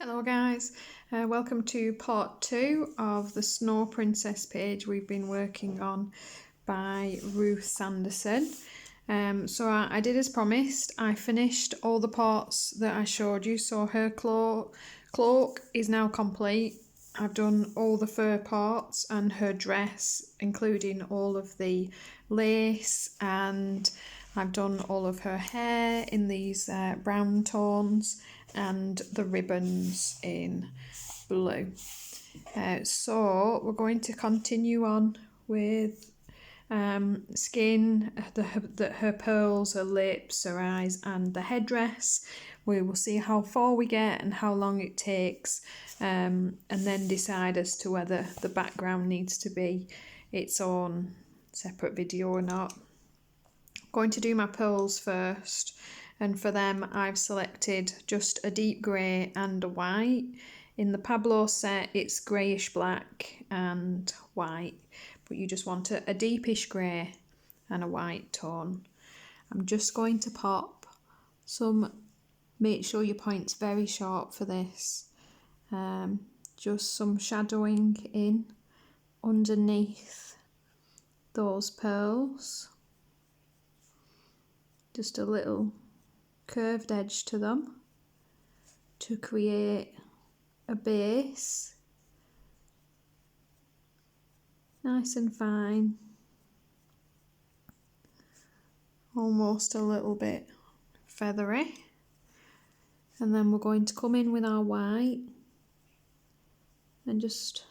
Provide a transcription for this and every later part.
Hello guys, welcome to part 2 of the Snow Princess page we've been working on by Ruth Sanderson. So I did as promised. I finished all the parts that I showed you, so her cloak is now complete. I've done all the fur parts and her dress, including all of the lace, and I've done all of her hair in these brown tones and the ribbons in blue. So we're going to continue on with skin, her pearls, her lips, her eyes and the headdress. We will see how far we get and how long it takes, and then decide as to whether the background needs to be its own separate video or not. I'm going to do my pearls first, and for them I've selected just a deep grey and a white. In the Pablo set it's greyish black and white, but you just want a deepish grey and a white tone. I'm just going to pop some, make sure your point's very sharp for this, just some shadowing in underneath those pearls, just a little curved edge to them to create a base, nice and fine, almost a little bit feathery. And then we're going to come in with our white and just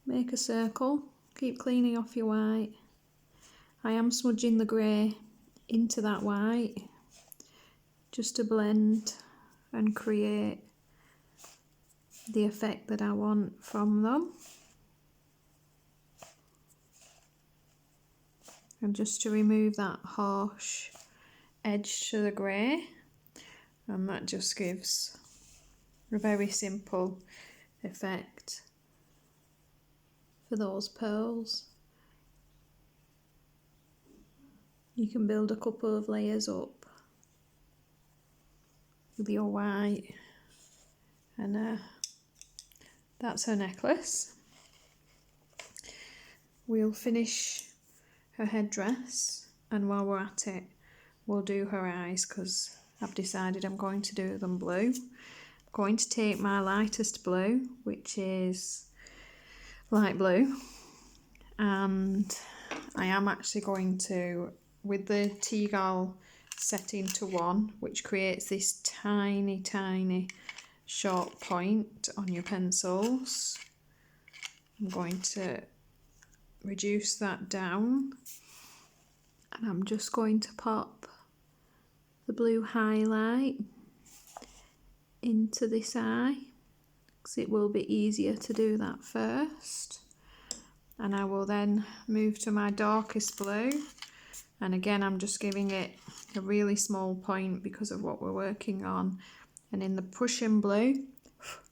make a circle. Keep cleaning off your white. I am smudging the grey into that white just to blend and create the effect that I want from them, and just to remove that harsh edge to the grey, and that just gives a very simple effect for those pearls. You can build a couple of layers up with your white, and that's her necklace. We'll finish her headdress, and while we're at it we'll do her eyes, because I've decided I'm going to do them blue. I'm going to take my lightest blue, which is light blue, and I am actually going to, with the T-Gal setting to 1, which creates this tiny sharp point on your pencils, I'm going to reduce that down, and I'm just going to pop the blue highlight into this eye, because it will be easier to do that first. And I will then move to my darkest blue, and again I'm just giving it a really small point because of what we're working on. And in the Prussian blue,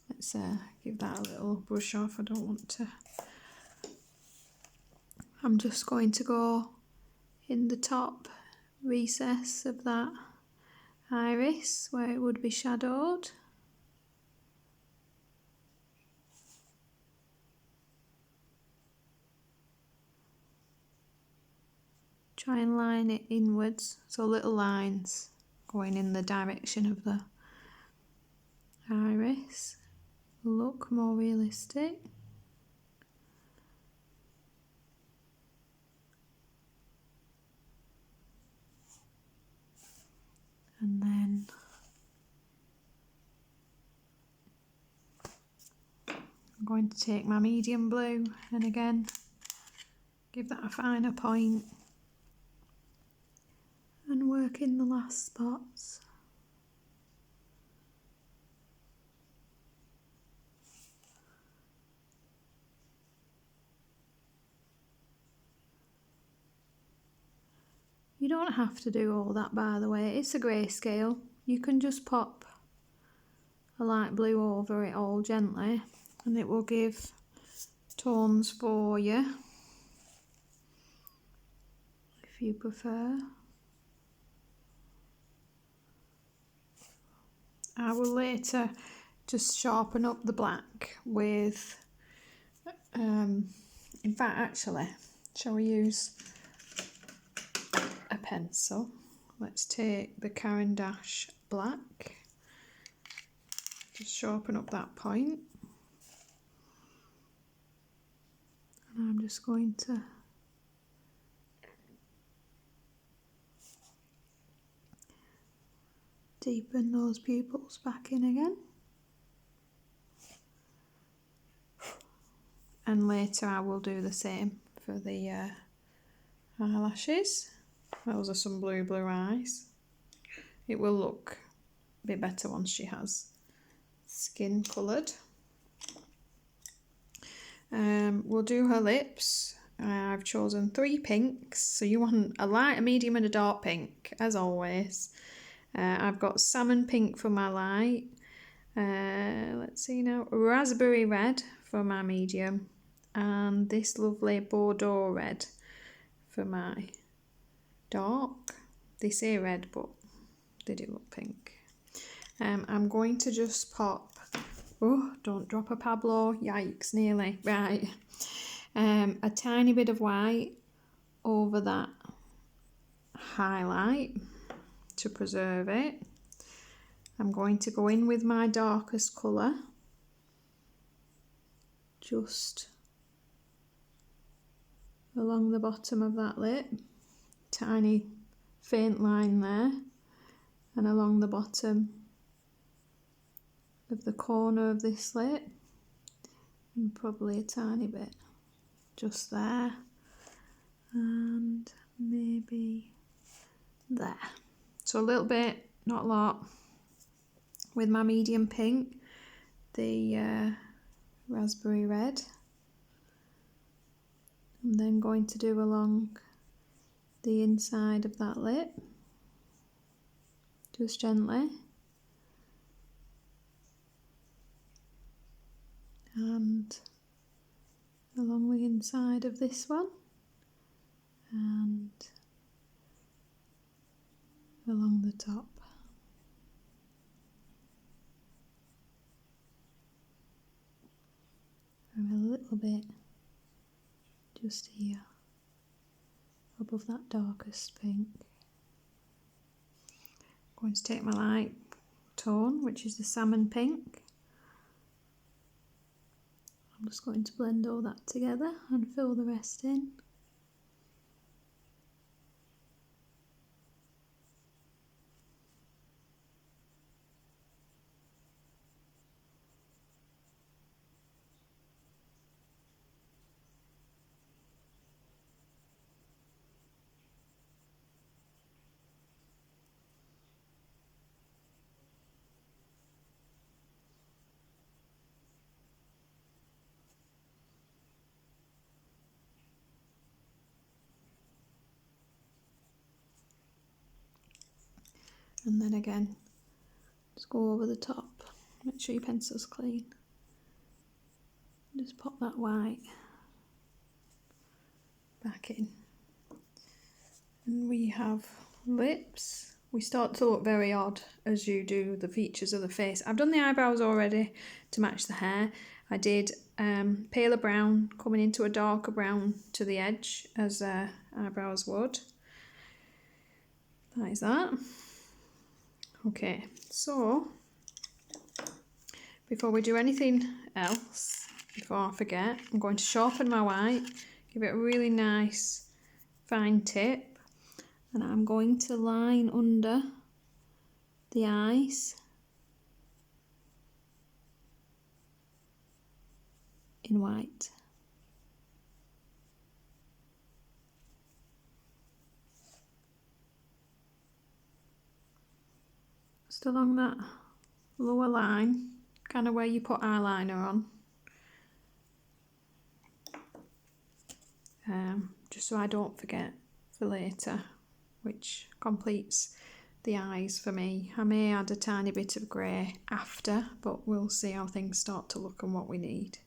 let's give that a little brush off, I don't want to. I'm just going to go in the top recess of that iris where it would be shadowed. Try and line it inwards, so little lines going in the direction of the iris look more realistic. And then I'm going to take my medium blue and again give that a finer point and work in the last spots. You don't have to do all that, by the way, it's a grayscale. You can just pop a light blue over it all gently and it will give tones for you if you prefer. I will later just sharpen up the black with, in fact actually, shall we use a pencil? Let's take the Caran Dash black, just sharpen up that point, and I'm just going to deepen those pupils back in again. And later I will do the same for the eyelashes. Those are some blue eyes. It will look a bit better once she has skin coloured. We'll do her lips. I've chosen 3 pinks, so you want a light, a medium and a dark pink, as always. I've got salmon pink for my light. Let's see now, raspberry red for my medium, and this lovely bordeaux red for my dark. They say red, but they do look pink. I'm going to just pop, oh, don't drop a Pablo, yikes, nearly, right. A tiny bit of white over that highlight to preserve it. I'm going to go in with my darkest colour, just along the bottom of that lip, tiny faint line there, and along the bottom of the corner of this lip, and probably a tiny bit just there, and maybe there. So a little bit, not a lot, with my medium pink, the raspberry red. I'm then going to do along the inside of that lip, just gently, and along the inside of this one, and along the top. And a little bit just here, above that darkest pink. I'm going to take my light tone, which is the salmon pink. I'm just going to blend all that together and fill the rest in. And then again, just go over the top, make sure your pencil's clean. Just pop that white back in. And we have lips. We start to look very odd as you do the features of the face. I've done the eyebrows already to match the hair. I did paler brown coming into a darker brown to the edge as eyebrows would. That is that. Okay, so before we do anything else, before I forget, I'm going to sharpen my white, give it a really nice fine tip, and I'm going to line under the eyes in white. Just along that lower line, kind of where you put eyeliner on. Just so I don't forget for later, which completes the eyes for me. I may add a tiny bit of grey after, but we'll see how things start to look and what we need.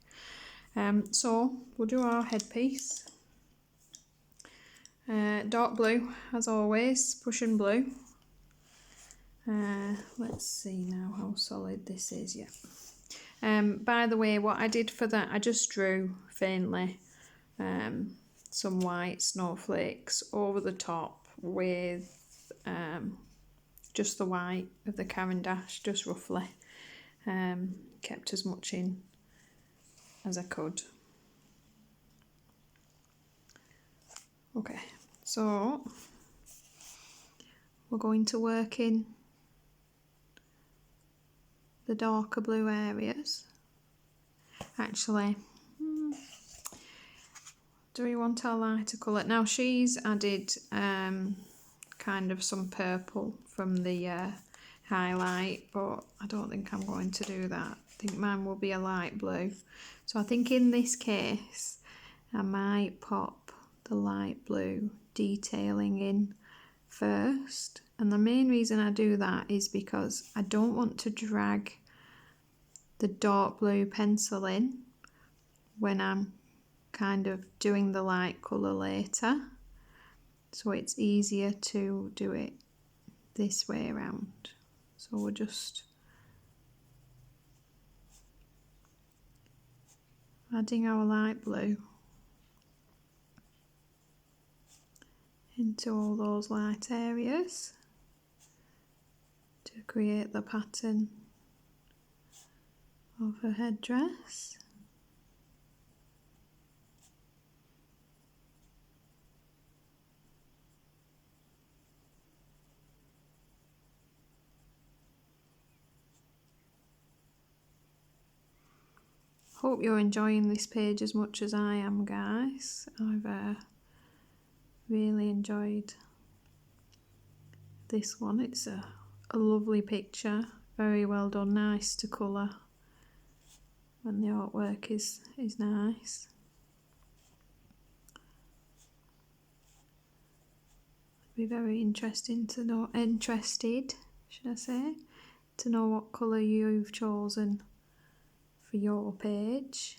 So we'll do our headpiece. Dark blue, as always, Prussian blue. Let's see now how solid this is. Yeah. By the way, what I did for that, I just drew faintly some white snowflakes over the top with just the white of the caran dash, just roughly. Kept as much in as I could. Okay, so we're going to work in the darker blue areas. Actually, do we want our lighter colour? Now she's added kind of some purple from the highlight, but I don't think I'm going to do that. I think mine will be a light blue. So I think in this case I might pop the light blue detailing in first, and the main reason I do that is because I don't want to drag the dark blue pencil in when I'm kind of doing the light colour later, so it's easier to do it this way around. So we're just adding our light blue into all those light areas to create the pattern of her headdress. Hope you're enjoying this page as much as I am, guys. I've really enjoyed this one. It's a lovely picture, very well done, nice to colour, and the artwork is nice. It'd be very interesting to know, to know what colour you've chosen for your page.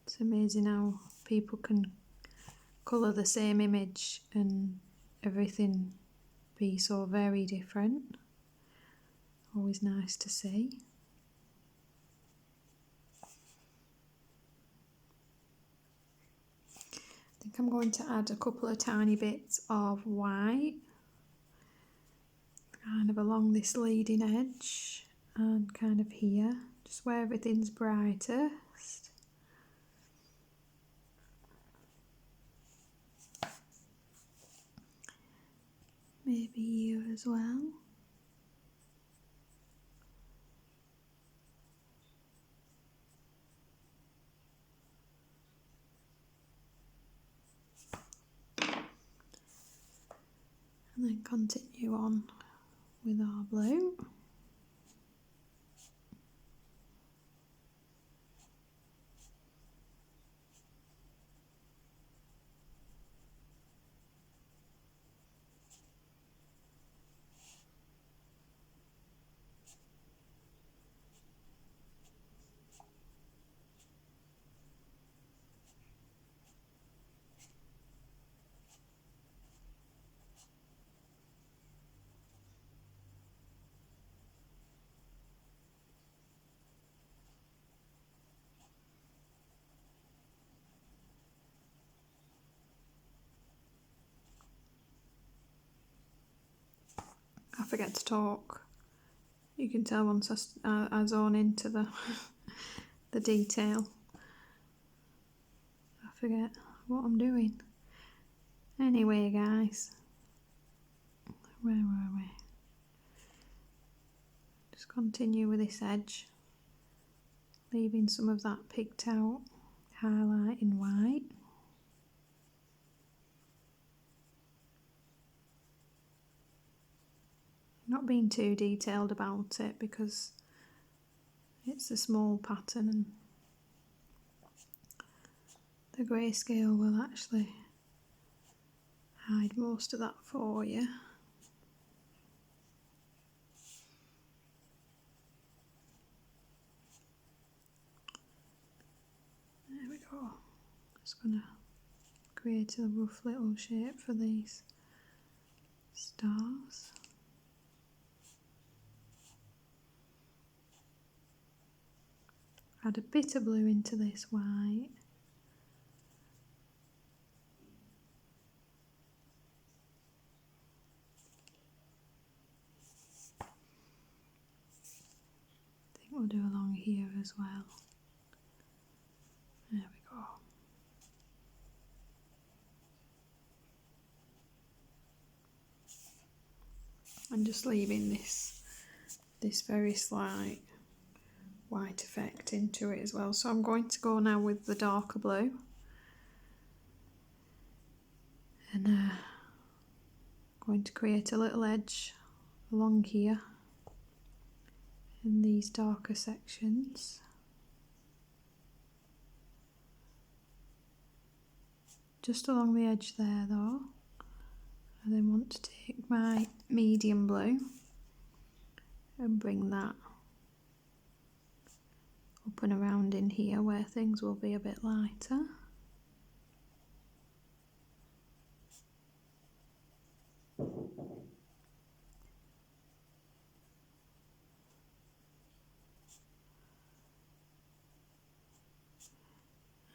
It's amazing how people can colour the same image and everything be so very different. Always nice to see. I think I'm going to add a couple of tiny bits of white kind of along this leading edge and kind of here, just where everything's brightest. Maybe here as well. And then continue on with our blue. I forget to talk. You can tell once I zone into the the detail. I forget what I'm doing. Anyway, guys, where were we? Just continue with this edge, leaving some of that picked out highlight in white. Not being too detailed about it because it's a small pattern and the grayscale will actually hide most of that for you. There we go. Just gonna create a rough little shape for these stars. Add a bit of blue into this white. I think we'll do along here as well. There we go. And just leaving this very slight white effect into it as well. So I'm going to go now with the darker blue, and going to create a little edge along here in these darker sections. Just along the edge there though. I then want to take my medium blue and bring that up and around in here where things will be a bit lighter.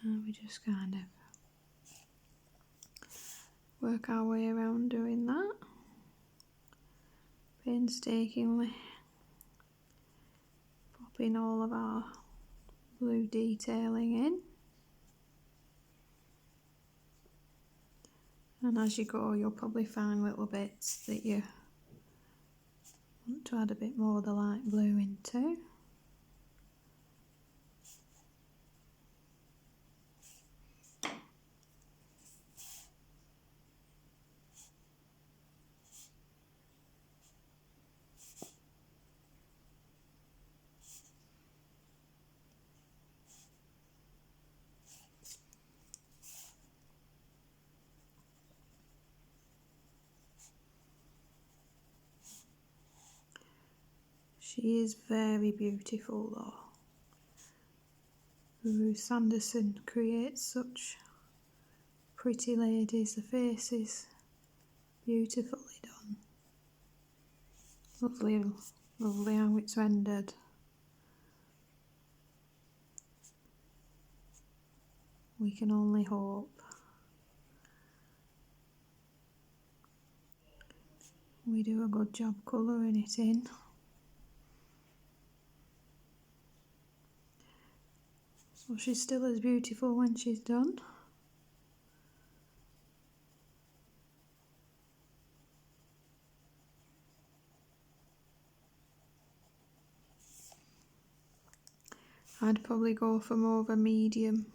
And we just kind of work our way around doing that, painstakingly popping all of our blue detailing in. And as you go, you'll probably find little bits that you want to add a bit more of the light blue into. She is very beautiful though. Ruth Sanderson creates such pretty ladies. The face is beautifully done. Lovely, lovely how it's rendered. We can only hope we do a good job colouring it in. So she's still as beautiful when she's done. I'd probably go for more of a medium,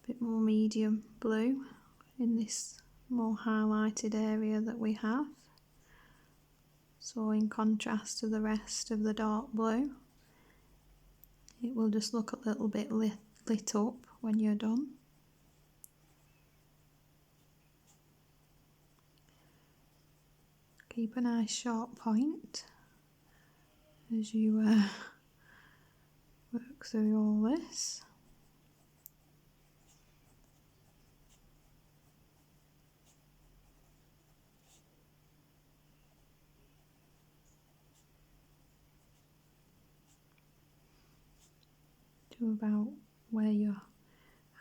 bit more medium blue in this more highlighted area that we have. So in contrast to the rest of the dark blue, it will just look a little bit lit up when you're done. Keep a nice sharp point as you work through all this. To about where your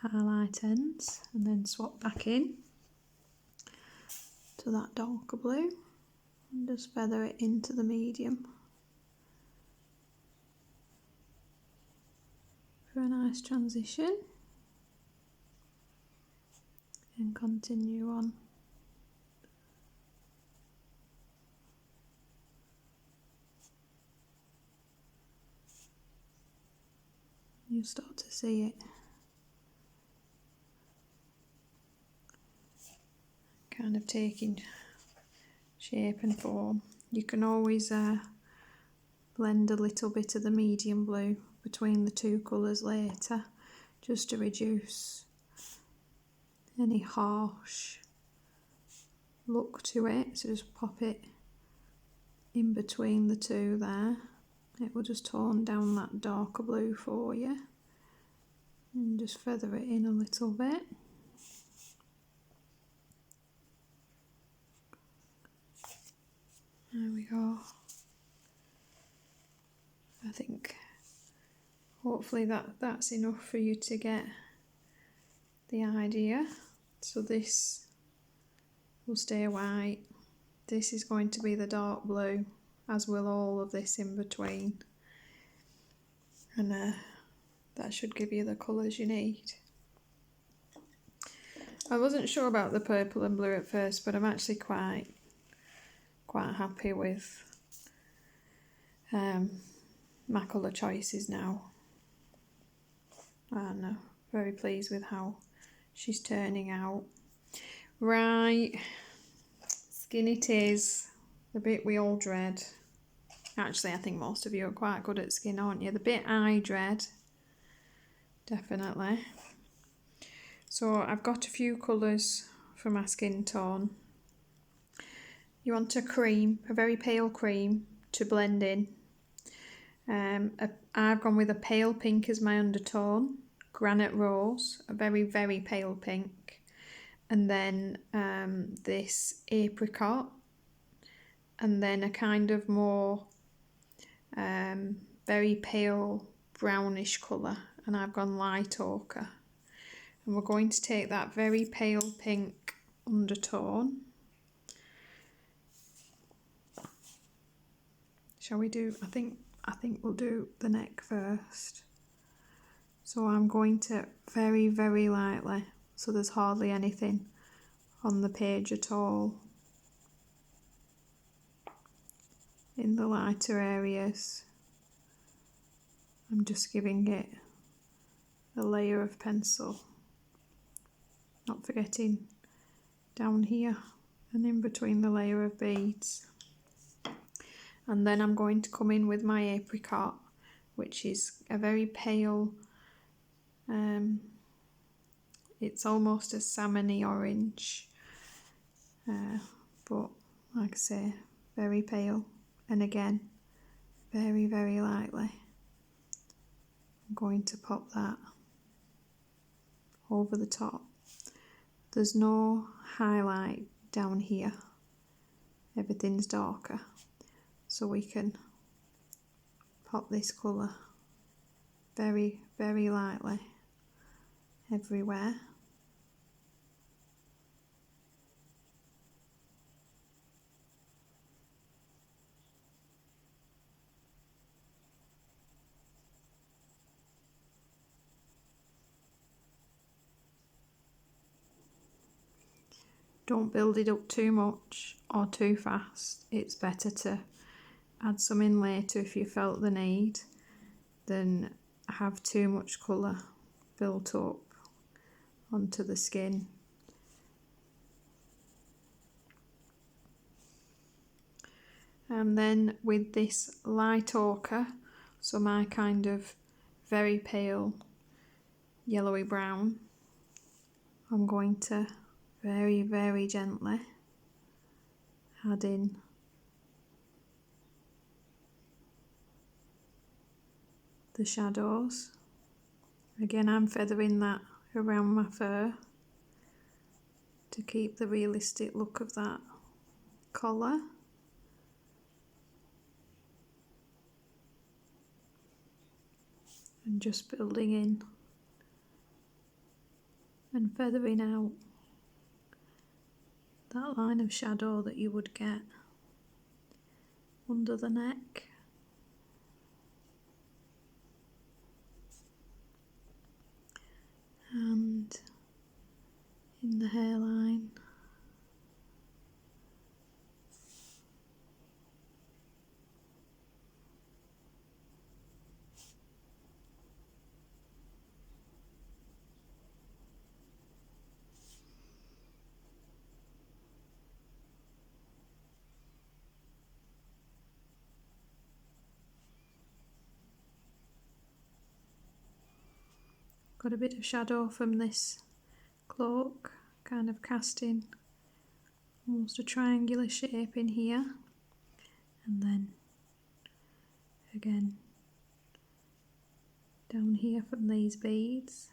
highlight ends, and then swap back in to that darker blue and just feather it into the medium for a nice transition, and continue on. You'll start to see it kind of taking shape and form. You can always blend a little bit of the medium blue between the two colours later, just to reduce any harsh look to it. So just pop it in between the two there. It will just tone down that darker blue for you, and just feather it in a little bit. think hopefully that's enough for you to get the idea. So this will stay white. This is going to be the dark blue, as will all of this in between. And that should give you the colours you need. I wasn't sure about the purple and blue at first, but I'm actually quite happy with my colour choices now. And very pleased with how she's turning out. Right, skin it is, the bit we all dread. Actually, I think most of you are quite good at skin, aren't you? The bit I dread, definitely. So I've got a few colours for my skin tone. You want a cream, a very pale cream to blend in. I've gone with a pale pink as my undertone, granite rose, a very, very pale pink, and then this apricot, and then a kind of more very pale brownish colour, and I've gone light ochre. And we're going to take that very pale pink undertone. Shall we do, I think we'll do the neck first. So I'm going to very, very lightly, so there's hardly anything on the page at all. In the lighter areas, I'm just giving it a layer of pencil. Not forgetting down here and in between the layer of beads. And then I'm going to come in with my apricot, which is a very pale, it's almost a salmony orange, but like I say, very pale. And again, very, very lightly, I'm going to pop that over the top. There's no highlight down here, everything's darker, so we can pop this colour very, very lightly everywhere. Don't build it up too much or too fast. It's better to add some in later if you felt the need than have too much colour built up onto the skin. And then with this light ochre, so my kind of very pale yellowy brown, I'm going to very, very gently add in the shadows. Again, I'm feathering that around my fur to keep the realistic look of that collar. And just building in and feathering out that line of shadow that you would get under the neck. And in the hairline. Got a bit of shadow from this cloak, kind of casting almost a triangular shape in here, and then again down here from these beads.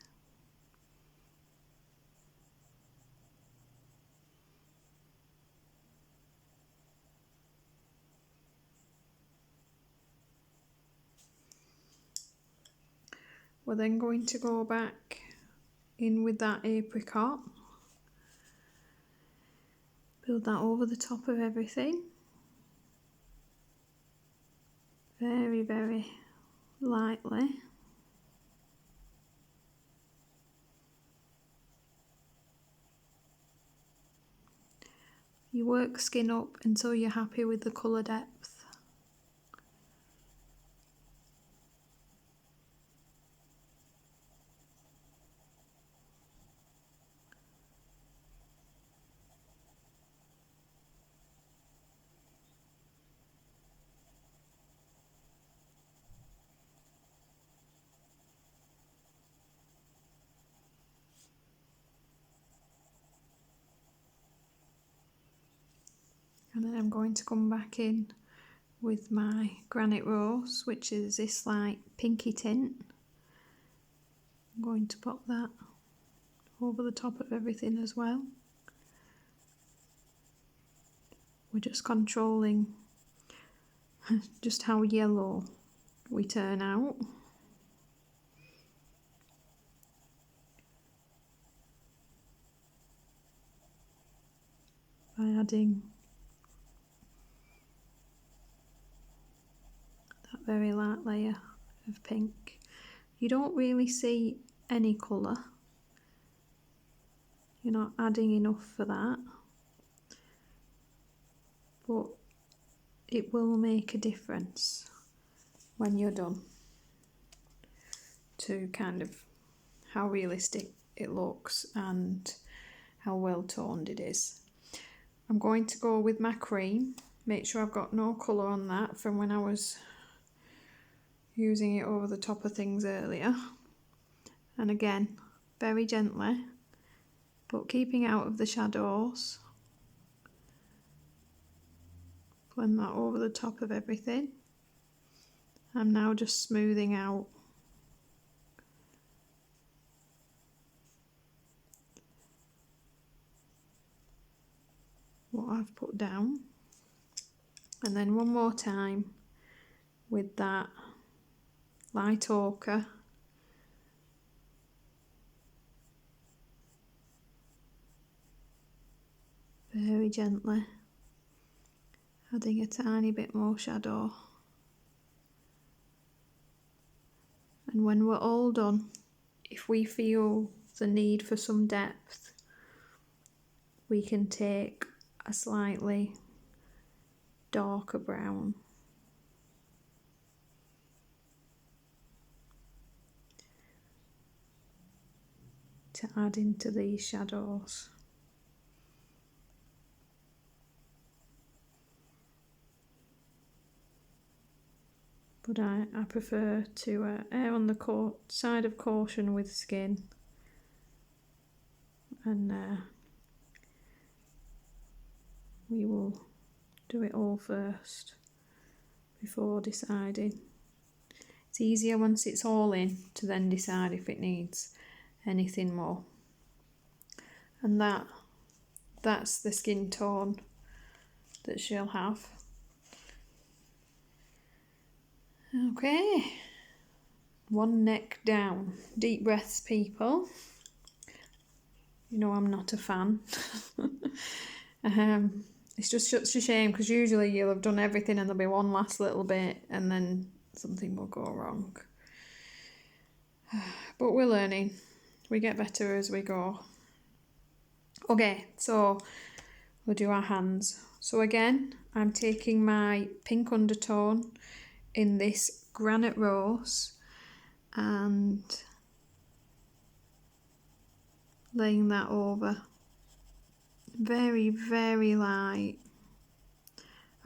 We're then going to go back in with that apricot. Build that over the top of everything. Very, very lightly. You work skin up until you're happy with the colour depth. And then I'm going to come back in with my granite rose, which is this like pinky tint. I'm going to pop that over the top of everything as well. We're just controlling just how yellow we turn out. By adding that very light layer of pink. You don't really see any colour. You're not adding enough for that. But it will make a difference when you're done to kind of how realistic it looks and how well toned it is. I'm going to go with my cream, make sure I've got no colour on that from when I was using it over the top of things earlier. And again, very gently, but keeping out of the shadows. Blend that over the top of everything. I'm now just smoothing out what I've put down. And then one more time with that light ochre. Very gently, adding a tiny bit more shadow. And when we're all done, if we feel the need for some depth, we can take a slightly darker brown to add into these shadows. But I prefer to err on the side of caution with skin, and we will do it all first before deciding. It's easier once it's all in to then decide if it needs anything more. And that's the skin tone that she'll have. Okay, one neck down. Deep breaths, people. You know I'm not a fan. It's just such a shame because usually you'll have done everything and there'll be one last little bit and then something will go wrong. But we're learning. We get better as we go. Okay, so we'll do our hands. So again, I'm taking my pink undertone in this granite rose and laying that over. Very, very light.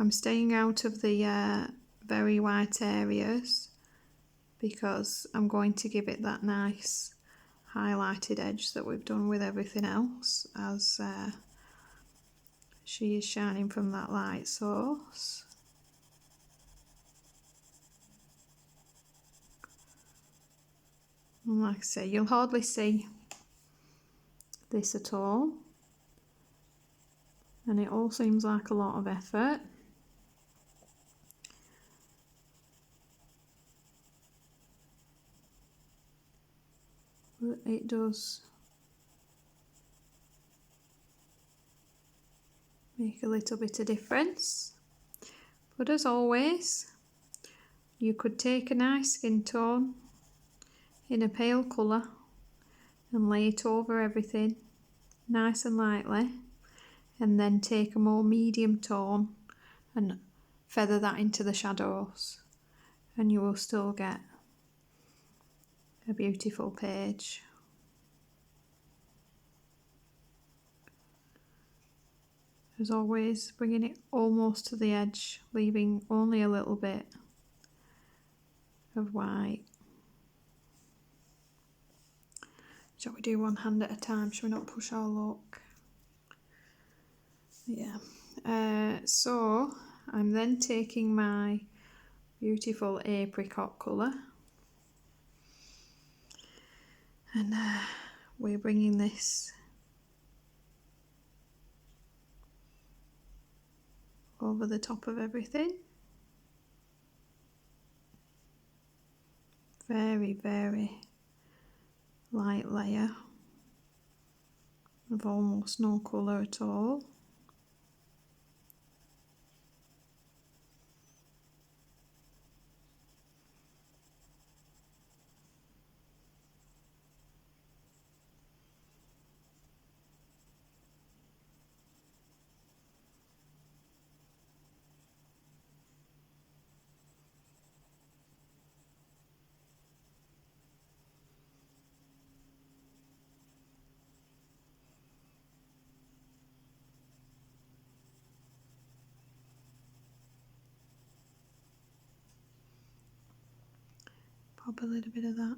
I'm staying out of the very white areas because I'm going to give it that nice highlighted edge that we've done with everything else as she is shining from that light source. And like I say, you'll hardly see this at all, and it all seems like a lot of effort. but it does make a little bit of difference. But as always, you could take a nice skin tone in a pale colour and lay it over everything nice and lightly, and then take a more medium tone and feather that into the shadows, and you will still get a beautiful page. As always, bringing it almost to the edge, leaving only a little bit of white. Shall we do one hand at a time? Shall we not push our luck? Yeah. So I'm then taking my beautiful apricot colour, and we're bringing this over the top of everything. Very, very light layer of almost no colour at all. Pop a little bit of that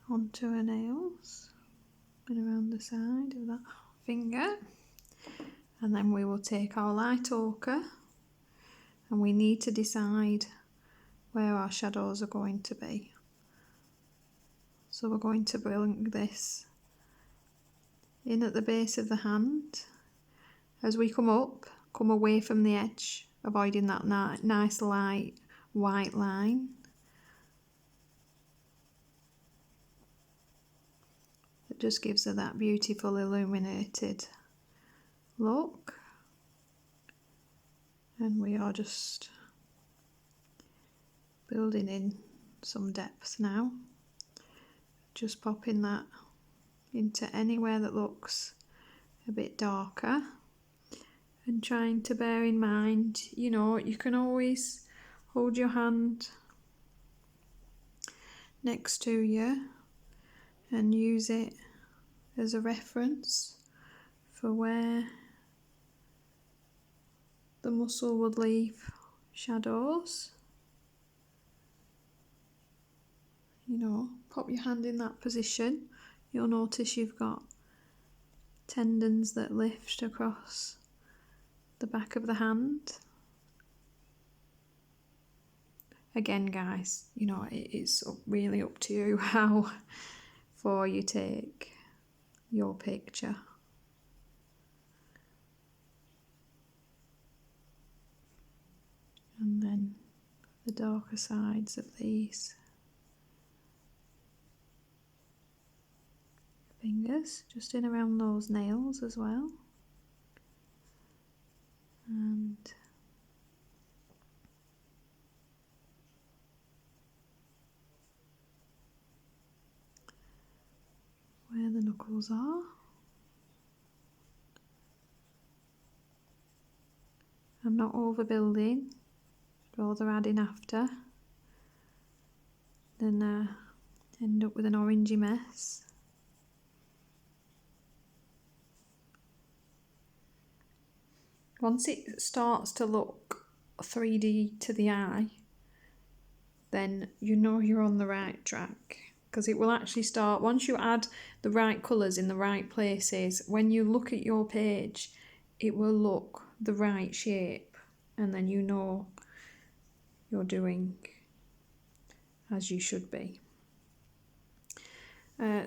onto her nails and around the side of that finger, and then we will take our light ochre, and we need to decide where our shadows are going to be. So we're going to bring this in at the base of the hand. As we come up, come away from the edge, avoiding that nice light white line. It just gives her that beautiful illuminated look. And we are just building in some depth now. Just popping that into anywhere that looks a bit darker, and trying to bear in mind, you know, you can always hold your hand next to you and use it as a reference for where the muscle would leave shadows. You know, pop your hand in that position. You'll notice you've got tendons that lift across the back of the hand. Again, guys, you know, it's really up to you how far you take your picture. And then the darker sides of these fingers, just in around those nails as well. And where the knuckles are. I'm not overbuilding, rather adding after. Then end up with an orangey mess. Once it starts to look 3D to the eye, then you know you're on the right track, because it will actually start, once you add the right colours in the right places, when you look at your page, it will look the right shape, and then you know you're doing as you should be.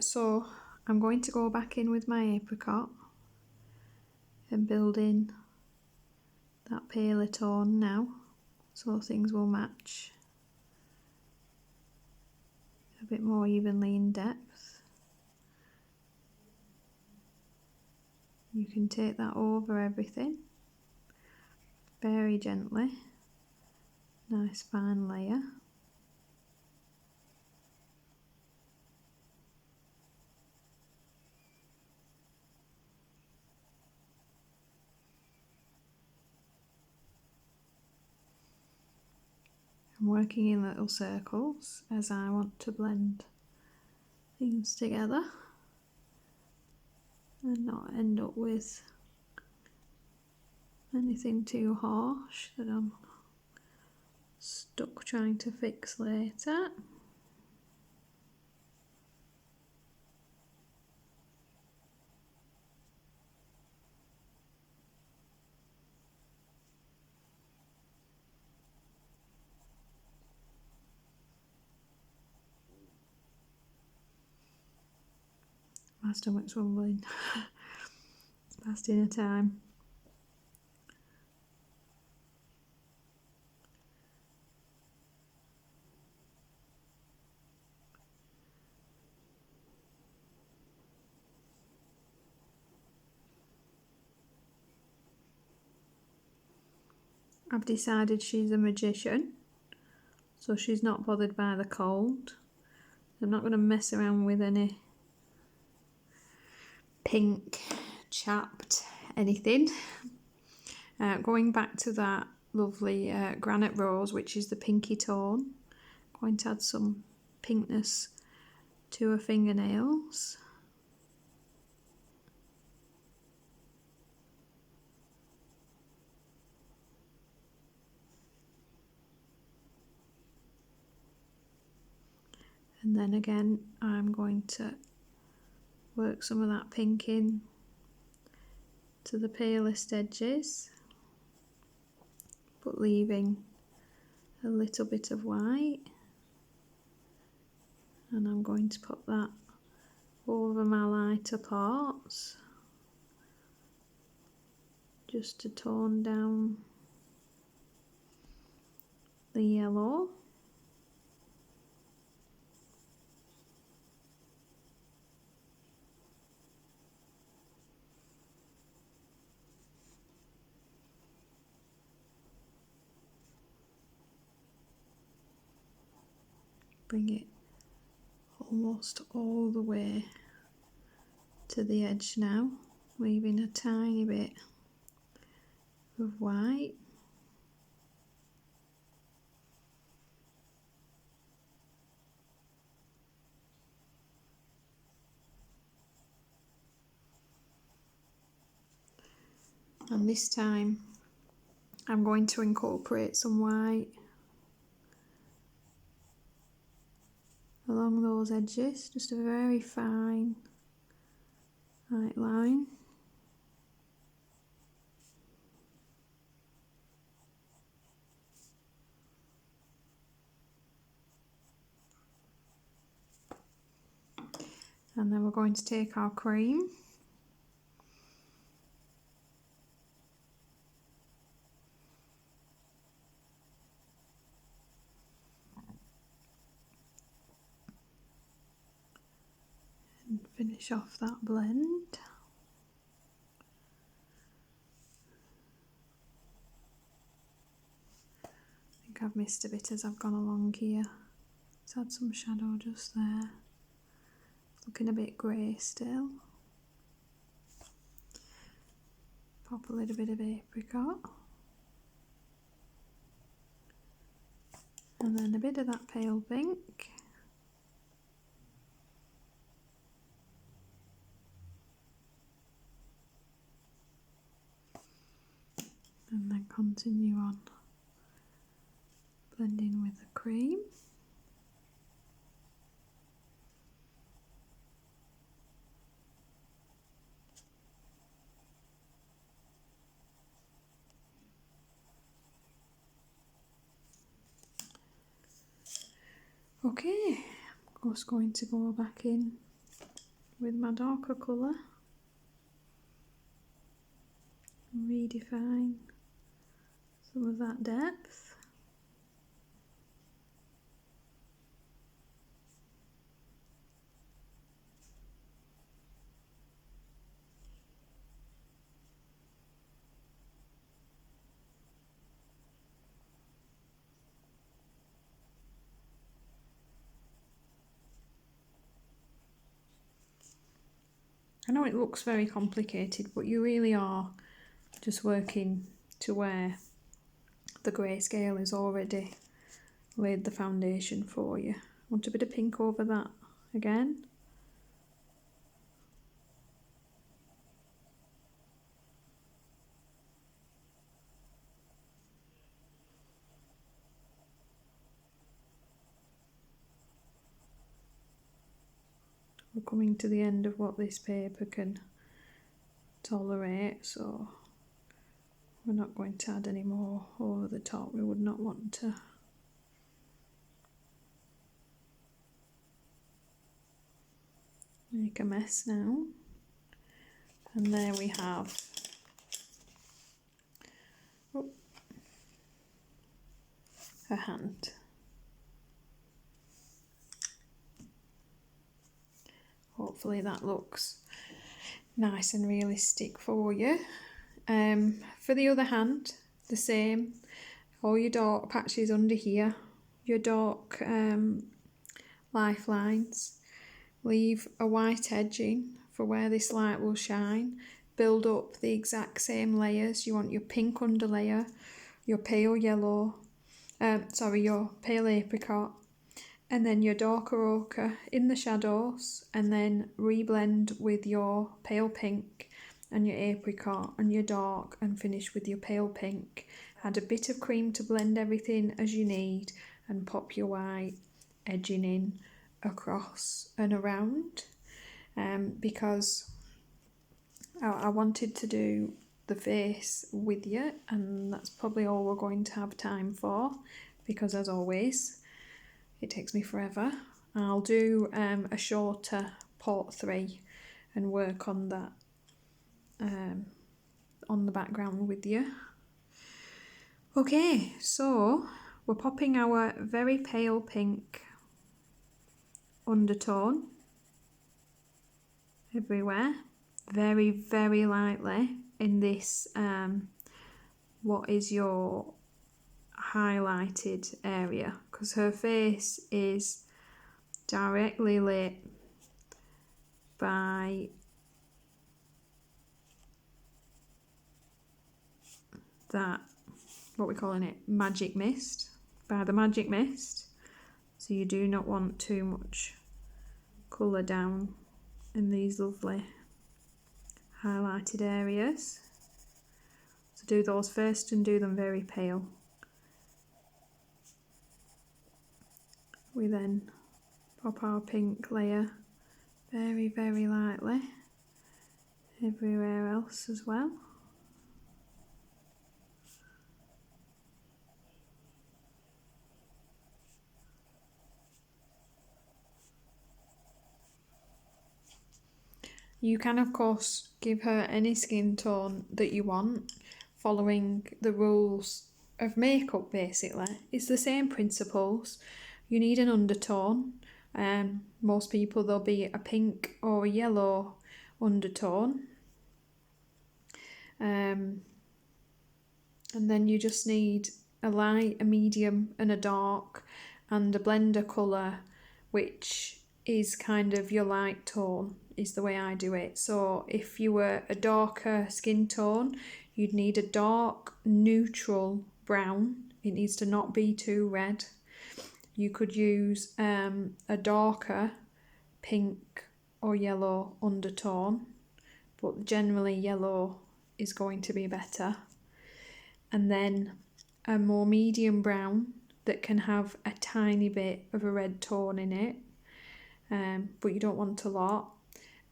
So I'm going to go back in with my apricot and build in that paler tone now, so things will match a bit more evenly in depth. You can take that over everything very gently. Nice fine layer. I'm working in little circles as I want to blend things together and not end up with anything too harsh that I'm stuck trying to fix later. My stomach's rumbling. It's past dinner time. I've decided she's a magician, so she's not bothered by the cold. I'm not going to mess around with any pink, chapped, anything. Going back to that lovely granite rose, which is the pinky tone, I'm going to add some pinkness to her fingernails. And then again, I'm going to work some of that pink in to the palest edges, but leaving a little bit of white. And I'm going to put that over my lighter parts, just to tone down the yellow. Bring it almost all the way to the edge now, leaving a tiny bit of white. And this time I'm going to incorporate some white along those edges, just a very fine white line. And then we're going to take our cream and finish off that blend. I think I've missed a bit as I've gone along here. Let's add some shadow just there. It's looking a bit grey still. Pop a little bit of apricot. And then a bit of that pale pink. And then continue on blending with the cream. Okay, I'm just going to go back in with my darker colour and redefine some of that depth. I know it looks very complicated, but you really are just working to where the grayscale is already laid the foundation for you. Want a bit of pink over that again. We're coming to the end of what this paper can tolerate, so we're not going to add any more over the top. We would not want to. Make a mess now. And there we have a hand. Hopefully that looks nice and realistic for you. For the other hand, the same. All your dark patches under here, your dark lifelines. Leave a white edging for where this light will shine. Build up the exact same layers. You want your pink underlayer, your pale yellow, your pale apricot, and then your darker ochre in the shadows, and then reblend with your pale pink and your apricot and your dark, and finish with your pale pink. Add a bit of cream to blend everything as you need, and pop your white edging in across and around, because I wanted to do the face with you, and that's probably all we're going to have time for, because as always it takes me forever. I'll do a shorter part 3 and work on that on the background with you. Okay, so we're popping our very pale pink undertone everywhere, very, very lightly in this what is your highlighted area, because her face is directly lit by that, what we're calling it, magic mist, by the magic mist. So you do not want too much colour down in these lovely highlighted areas. So do those first and do them very pale. We then pop our pink layer very, very lightly everywhere else as well. You can of course give her any skin tone that you want, following the rules of makeup basically. It's the same principles. You need an undertone. Most people there'll be a pink or a yellow undertone. And then you just need a light, a medium and a dark, and a blender colour, which is kind of your light tone, is the way I do it. So if you were a darker skin tone, you'd need a dark neutral brown. It needs to not be too red. You could use a darker pink or yellow undertone, but generally yellow is going to be better. And then a more medium brown that can have a tiny bit of a red tone in it, but you don't want a lot.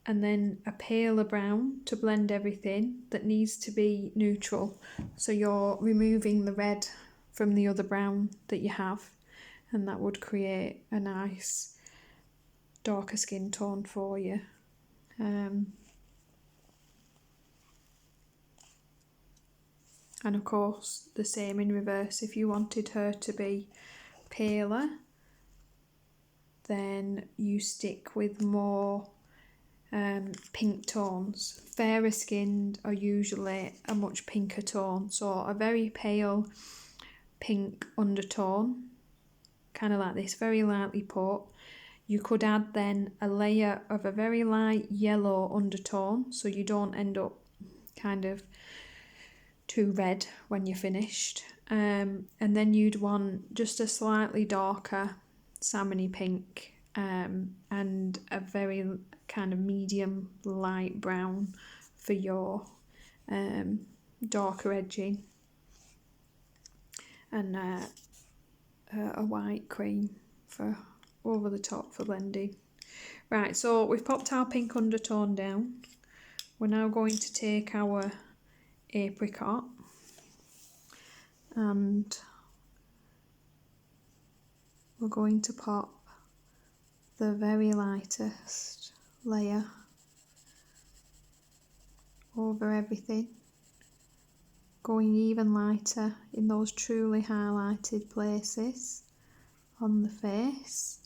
And then a paler brown to blend everything that needs to be neutral. So you're removing the red from the other brown that you have, and that would create a nice darker skin tone for you. And of course the same in reverse. If you wanted her to be paler, then you stick with more pink tones. Fairer skinned are usually a much pinker tone, so a very pale pink undertone, kind of like this, very lightly put. You could add then a layer of a very light yellow undertone so you don't end up kind of too red when you're finished. And then you'd want just a slightly darker salmony pink and a very kind of medium light brown for your darker edging, and a white cream for over the top for blending. Right, so we've popped our pink undertone down. We're now going to take our apricot and we're going to pop the very lightest layer over everything, going even lighter in those truly highlighted places on the face,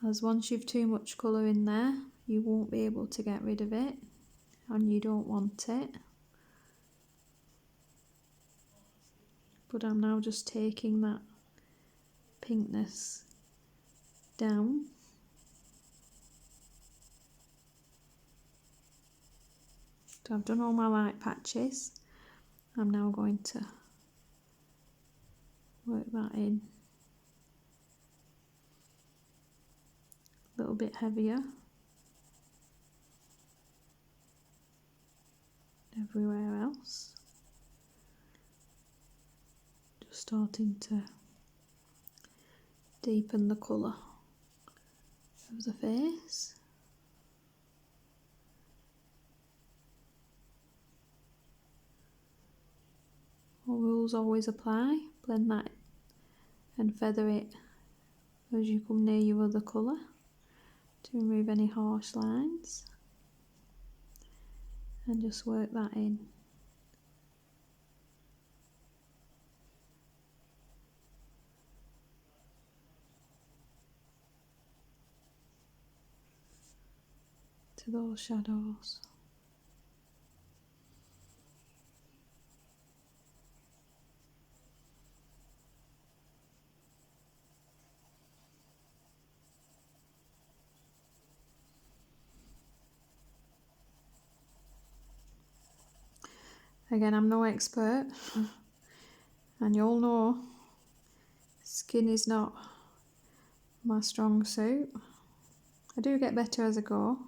as once you've too much colour in there you won't be able to get rid of it and you don't want it. But I'm now just taking that pinkness down. So I've done all my light patches. I'm now going to work that in a little bit heavier everywhere else. Just starting to deepen the colour of the face. All rules always apply. Blend that and feather it as you come near your other colour to remove any harsh lines, and just work that in. To those shadows. Again, I'm no expert, and you all know skin is not my strong suit. I do get better as I go,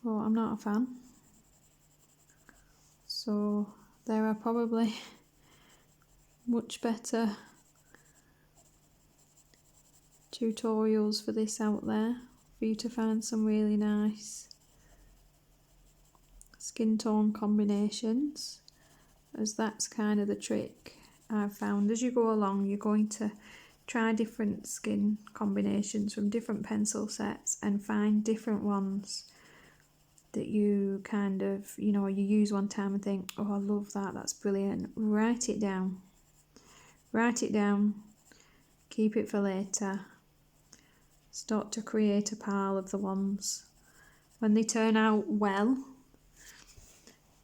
but I'm not a fan. So there are probably much better tutorials for this out there for you to find some really nice skin tone combinations, as that's kind of the trick I've found. As you go along, you're going to try different skin combinations from different pencil sets and find different ones that you kind of, you know, you use one time and think, oh, I love that, that's brilliant. Write it down, keep it for later. Start to create a pile of the ones. When they turn out well,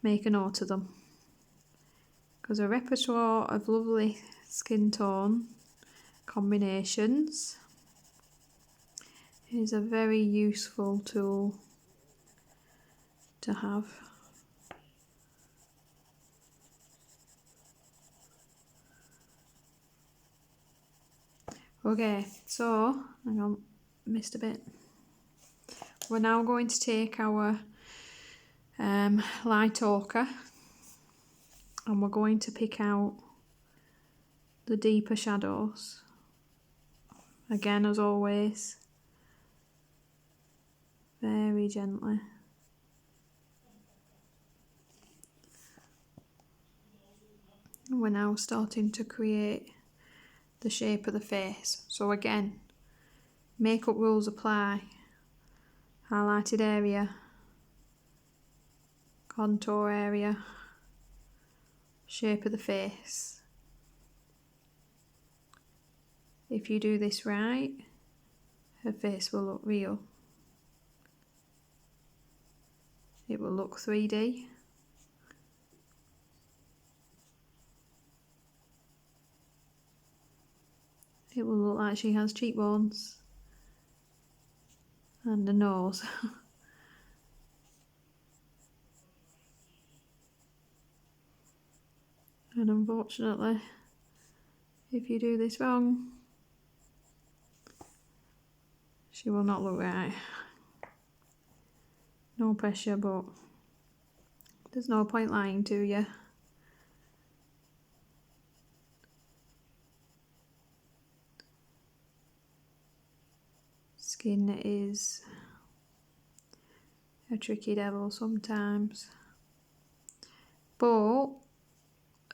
make a note of them, because a repertoire of lovely skin tone combinations is a very useful tool to have. Okay, so hang on, missed a bit. We're now going to take our light ochre and we're going to pick out the deeper shadows. Again, as always, very gently. And we're now starting to create the shape of the face. So again, makeup rules apply. Highlighted area, contour area, shape of the face. If you do this right, her face will look real. It will look 3D. It will look like she has cheekbones. and the nose. And unfortunately, if you do this wrong, she will not look right. No pressure, but there's no point lying to you. Skin is a tricky devil sometimes. But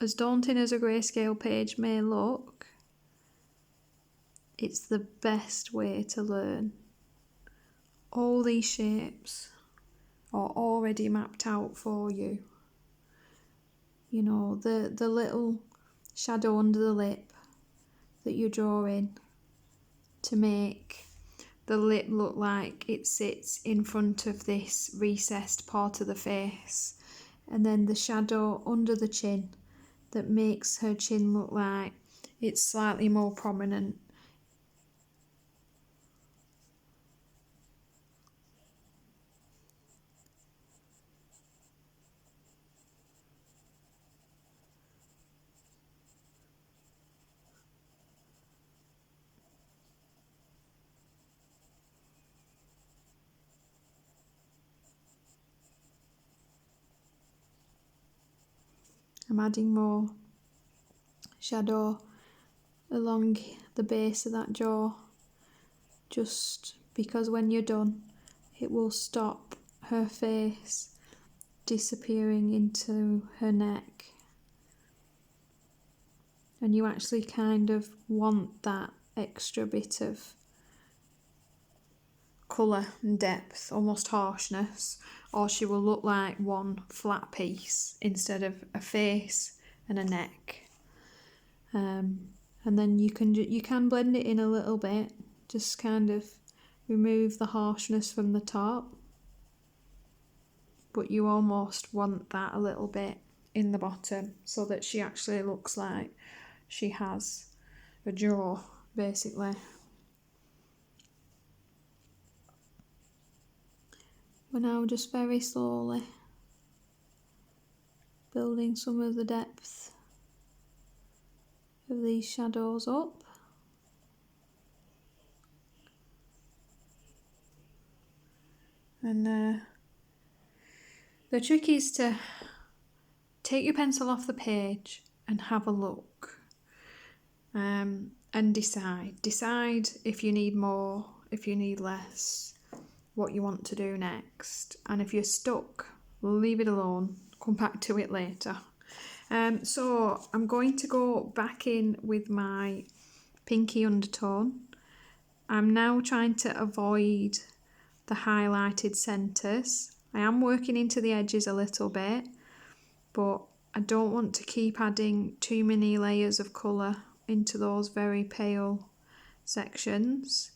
as daunting as a grayscale page may look, it's the best way to learn. All these shapes are already mapped out for you. You know, the little shadow under the lip that you draw in to make the lip look like it sits in front of this recessed part of the face, and then the shadow under the chin that makes her chin look like it's slightly more prominent. I'm adding more shadow along the base of that jaw, just because when you're done it will stop her face disappearing into her neck, and you actually kind of want that extra bit of colour and depth, almost harshness, or she will look like one flat piece instead of a face and a neck. And then you can blend it in a little bit, just kind of remove the harshness from the top, but you almost want that a little bit in the bottom so that she actually looks like she has a jaw, basically. We're now just very slowly building some of the depth of these shadows up. And the trick is to take your pencil off the page and have a look, and decide if you need more, if you need less, what you want to do next, and if you're stuck, leave it alone, come back to it later. So I'm going to go back in with my pinky undertone. I'm now trying to avoid the highlighted centres. I am working into the edges a little bit, but I don't want to keep adding too many layers of colour into those very pale sections,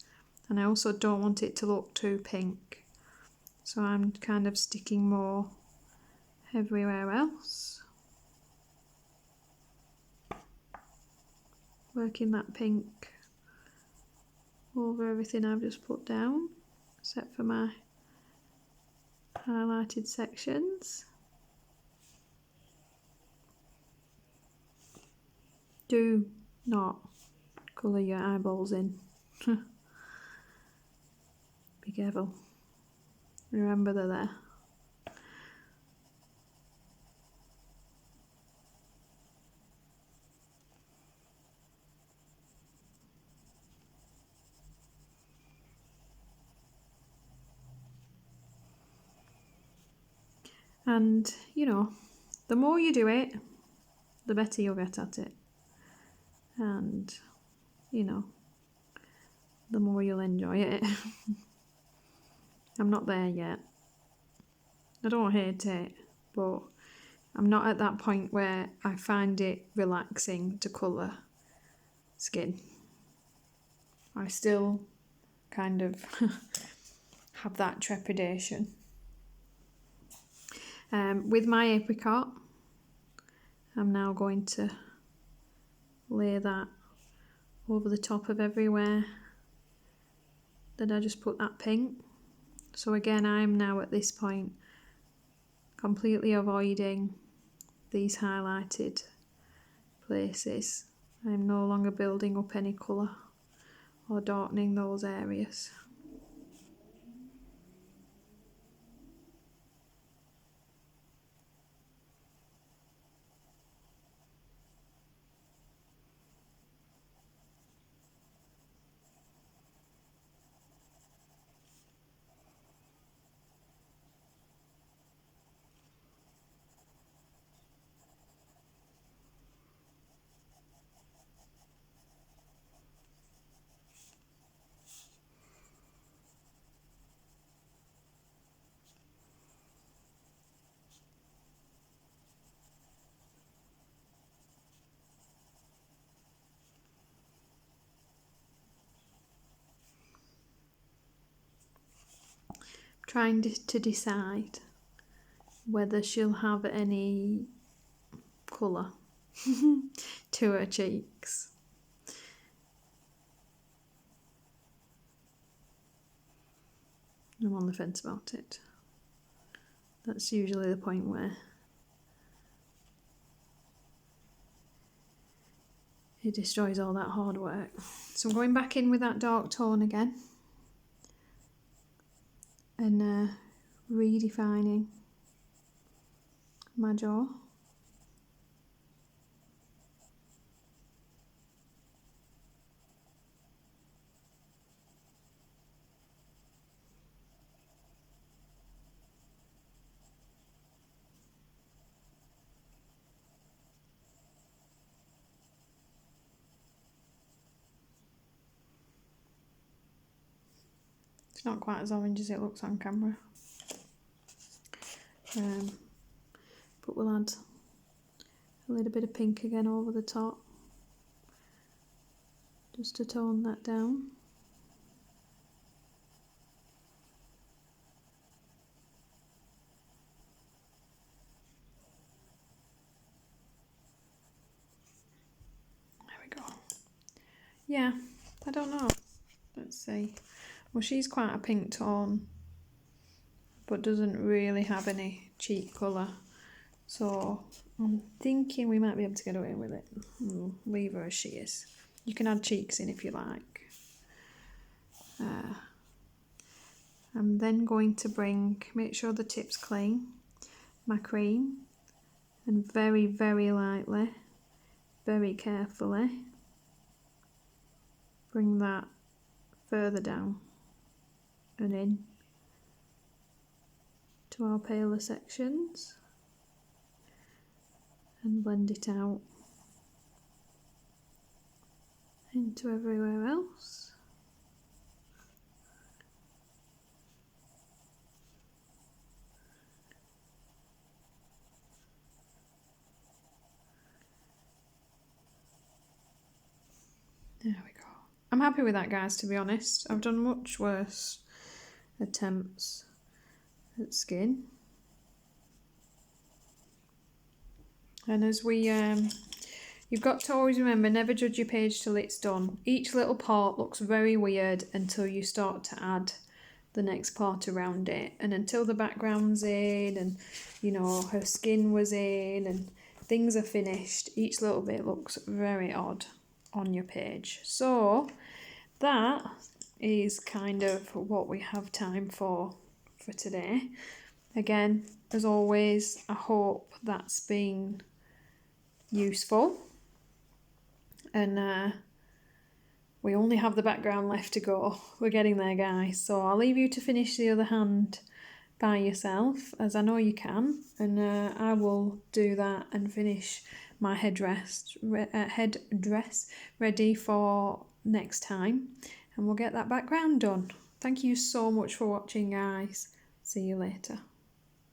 and I also don't want it to look too pink, so I'm kind of sticking more everywhere else, working that pink over everything I've just put down, except for my highlighted sections. Do not colour your eyeballs in. Be careful. Remember they're there. And, you know, the more you do it, the better you'll get at it. And, you know, the more you'll enjoy it. I'm not there yet. I don't hate it, but I'm not at that point where I find it relaxing to colour skin. I still kind of have that trepidation. With my apricot, I'm now going to lay that over the top of everywhere that I just put that pink. So again, I'm now at this point completely avoiding these highlighted places. I'm no longer building up any colour or darkening those areas. Trying to decide whether she'll have any colour to her cheeks. I'm on the fence about it. That's usually the point where it destroys all that hard work. So I'm going back in with that dark tone again and redefining my jaw. It's not quite as orange as it looks on camera, but we'll add a little bit of pink again over the top just to tone that down. There we go. Yeah, I don't know. Let's see. Well, she's quite a pink tone, but doesn't really have any cheek colour. So I'm thinking we might be able to get away with it. We'll leave her as she is. You can add cheeks in if you like. I'm then going to make sure the tip's clean, my cream, and very, very lightly, very carefully, bring that further down and in to our paler sections and blend it out into everywhere else. There we go. I'm happy with that, guys, to be honest. I've done much worse attempts at skin. And as we, you've got to always remember, never judge your page till it's done. Each little part looks very weird until you start to add the next part around it. And until the background's in and, you know, her skin was in and things are finished, each little bit looks very odd on your page. So that is kind of what we have time for today. Again, as always, I hope that's been useful, and we only have the background left to go. We're getting there, guys, so I'll leave you to finish the other hand by yourself, as I know you can, and I will do that and finish my headdress ready for next time, and we'll get that background done. Thank you so much for watching, guys. See you later.